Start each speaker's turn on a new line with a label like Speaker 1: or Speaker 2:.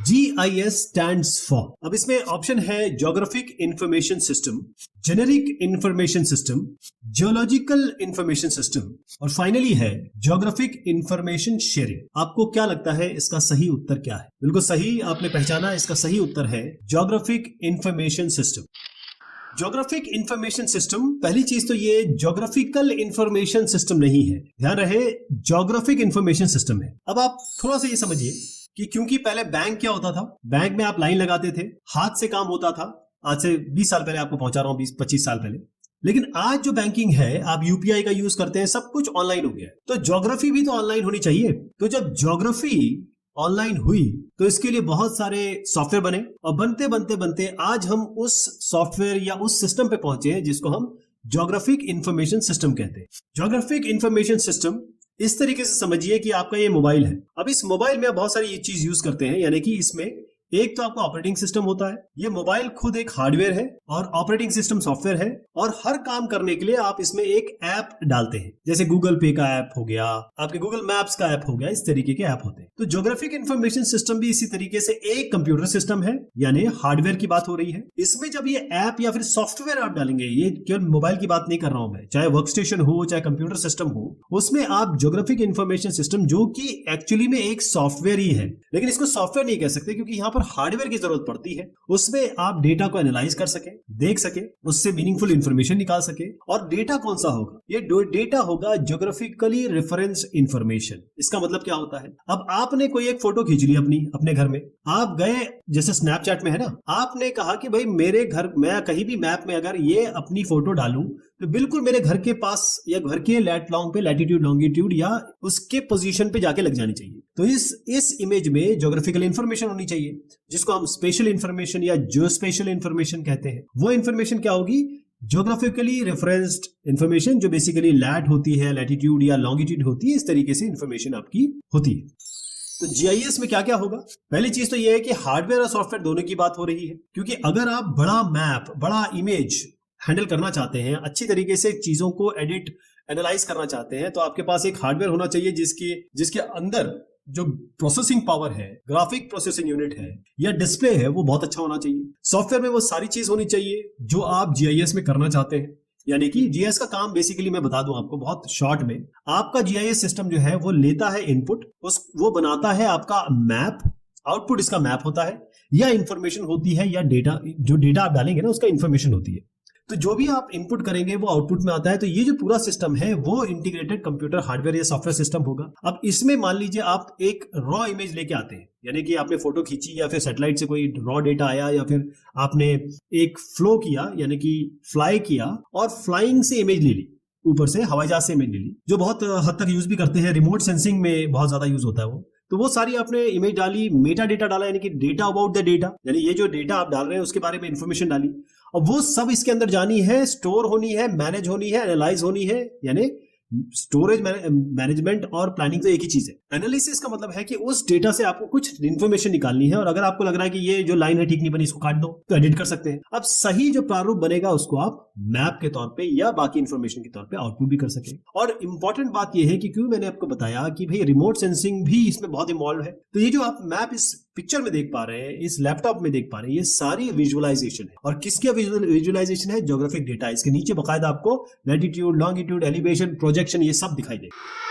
Speaker 1: GIS stands for, अब इसमें option है geographic information system, generic information system, geological information system और finally है ज्योग्राफिक इंफॉर्मेशन शेयरिंग। आपको क्या लगता है इसका सही उत्तर क्या है? बिल्कुल सही आपने पहचाना, इसका सही उत्तर है geographic information system. Geographic information system, पहली चीज तो ये ज्योग्राफिकल इंफॉर्मेशन सिस्टम नहीं है, ध्यान रहे ज्योग्राफिक इंफॉर्मेशन सिस्टम है। अब आप थोड़ा सा ये समझिए कि क्योंकि पहले बैंक क्या होता था, बैंक में आप लाइन लगाते थे, हाथ से काम होता था। आज से 20 साल पहले आपको पहुंचा रहा हूं, 20-25 साल पहले। लेकिन आज जो बैंकिंग है, आप यूपीआई का यूज करते हैं, सब कुछ ऑनलाइन हो गया है। तो ज्योग्राफी भी तो ऑनलाइन होनी चाहिए। तो जब ज्योग्राफी ऑनलाइन हुई तो इसके लिए बहुत सारे सॉफ्टवेयर बने और बनते बनते बनते आज हम उस सॉफ्टवेयर या उस सिस्टम पे पहुंचे हैं जिसको हम ज्योग्राफिक इंफॉर्मेशन सिस्टम कहते हैं। ज्योग्राफिक इंफॉर्मेशन सिस्टम इस तरीके से समझिए कि आपका ये मोबाइल है। अब इस मोबाइल में आप बहुत सारी ये चीज यूज करते हैं, यानी कि इसमें एक तो आपका ऑपरेटिंग सिस्टम होता है। ये मोबाइल खुद एक हार्डवेयर है और ऑपरेटिंग सिस्टम सॉफ्टवेयर है और हर काम करने के लिए आप इसमें एक ऐप डालते हैं, जैसे गूगल पे का ऐप हो गया, आपके गूगल मैप्स का ऐप हो गया, इस तरीके के ऐप होते हैं। तो ज्योग्राफिक इंफॉर्मेशन सिस्टम भी इसी तरीके से एक कंप्यूटर सिस्टम है, यानी हार्डवेयर की बात हो रही है। इसमें जब ये ऐप या फिर सॉफ्टवेयर आप डालेंगे, ये केवल मोबाइल की बात नहीं कर रहा हूं मैं, चाहे वर्क स्टेशन हो चाहे कंप्यूटर सिस्टम हो, उसमें आप ज्योग्राफिक इंफॉर्मेशन सिस्टम, जो कि एक्चुअली में एक सॉफ्टवेयर ही है, लेकिन इसको सॉफ्टवेयर नहीं कह सकते क्योंकि यहाँ पर हार्डवेयर की जरूरत पड़ती है। उसमें आप डेटा को एनालाइज कर सके, देख सके, उससे मीनिंगफुल इंफॉर्मेशन निकाल सके। और डेटा कौन सा होगा? ये डेटा होगा ज्योग्राफिकली रेफरेंस्ड इंफॉर्मेशन। इसका मतलब क्या होता है? अब आपने कोई एक फोटो खींच ली अपने घर में, आप गए, जैसे स्नैपचैट में है ना, आपने कहा कि भाई मेरे घर, मैं कहीं भी मैप में अगर ये अपनी फोटो डालूं तो बिल्कुल मेरे घर के पास या घर के लैट लॉन्ग पे, लैटिट्यूड लॉन्गिट्यूड या उसके पोजीशन पे जाके लग जानी चाहिए। तो इस इमेज में ज्योग्राफिकल इंफॉर्मेशन होनी चाहिए, जिसको हम स्पेशल इंफॉर्मेशन या जियोस्पेशियल इंफॉर्मेशन कहते हैं। वो इंफॉर्मेशन क्या होगी? ज्योग्राफिकली रेफरेंस्ड इंफॉर्मेशन, जो बेसिकली लैट होती है, लैटिट्यूड या लॉन्गिट्यूड होती है, इस तरीके से इंफॉर्मेशन आपकी होती है। तो जीआईएस में क्या क्या होगा? पहली चीज तो यह है कि हार्डवेयर और सॉफ्टवेयर दोनों की बात हो रही है, क्योंकि अगर आप बड़ा मैप, बड़ा इमेज हैंडल करना चाहते हैं, अच्छी तरीके से चीजों को एडिट, एनालाइज करना चाहते हैं, तो आपके पास एक हार्डवेयर होना चाहिए जिसके अंदर जो प्रोसेसिंग पावर है, ग्राफिक प्रोसेसिंग यूनिट है या डिस्प्ले है, वो बहुत अच्छा होना चाहिए। सॉफ्टवेयर में वो सारी चीज होनी चाहिए जो आप जीआईएस में करना चाहते हैं। यानी कि जीआईएस का काम बेसिकली मैं बता दूं आपको बहुत शॉर्ट में, आपका जीआईएस सिस्टम जो है वो लेता है इनपुट, वो बनाता है आपका मैप, आउटपुट इसका मैप होता है या इंफॉर्मेशन होती है, या डेटा, जो डेटा आप डालेंगे ना उसका इंफॉर्मेशन होती है। तो जो भी आप इनपुट करेंगे वो आउटपुट में आता है। तो ये जो पूरा सिस्टम है वो इंटीग्रेटेड कंप्यूटर हार्डवेयर या सॉफ्टवेयर सिस्टम होगा। अब इसमें मान लीजिए आप एक रॉ इमेज लेके आते हैं, यानी कि आपने फोटो खींची या फिर सैटेलाइट से कोई रॉ डेटा आया या फिर आपने एक फ्लो किया, यानी कि फ्लाई किया और फ्लाइंग से इमेज ले ली, ऊपर से हवाई जहाज से इमेज ले ली, जो बहुत हद तक यूज भी करते हैं, रिमोट सेंसिंग में बहुत ज्यादा यूज होता है वो। तो वो सारी आपने इमेज डाली, मेटा डेटा डाला, यानी कि डेटा अबाउट द डेटा, यानी ये जो डेटा आप डाल रहे हैं उसके बारे में इंफॉर्मेशन डाली। अब वो सब इसके अंदर जानी है, स्टोर होनी है, मैनेज होनी है, एनालाइज होनी है। यानी स्टोरेज, मैनेजमेंट और प्लानिंग तो एक ही चीज है। एनालिसिस का मतलब है कि उस डेटा से आपको कुछ इंफॉर्मेशन निकालनी है और अगर आपको लग रहा है कि ये जो लाइन है ठीक नहीं बनी, इसको काट दो, तो एडिट कर सकते हैं। अब सही जो प्रारूप बनेगा उसको आप मैप के तौर पे या बाकी इंफॉर्मेशन के तौर पे आउटपुट भी कर सके। और इंपॉर्टेंट बात यह है कि क्यों मैंने आपको बताया कि भाई रिमोट सेंसिंग भी इसमें बहुत इन्वॉल्व है। तो ये जो आप मैप इस पिक्चर में देख पा रहे हैं, इस लैपटॉप में देख पा रहे हैं, ये सारी विजुअलाइजेशन है। और किसकी विजुअलाइजेशन है? Geographic data. इसके नीचे बकायदा आपको लैटिट्यूड, लॉन्गिट्यूड, एलिवेशन, प्रोजेक्शन, ये सब दिखाई देगा।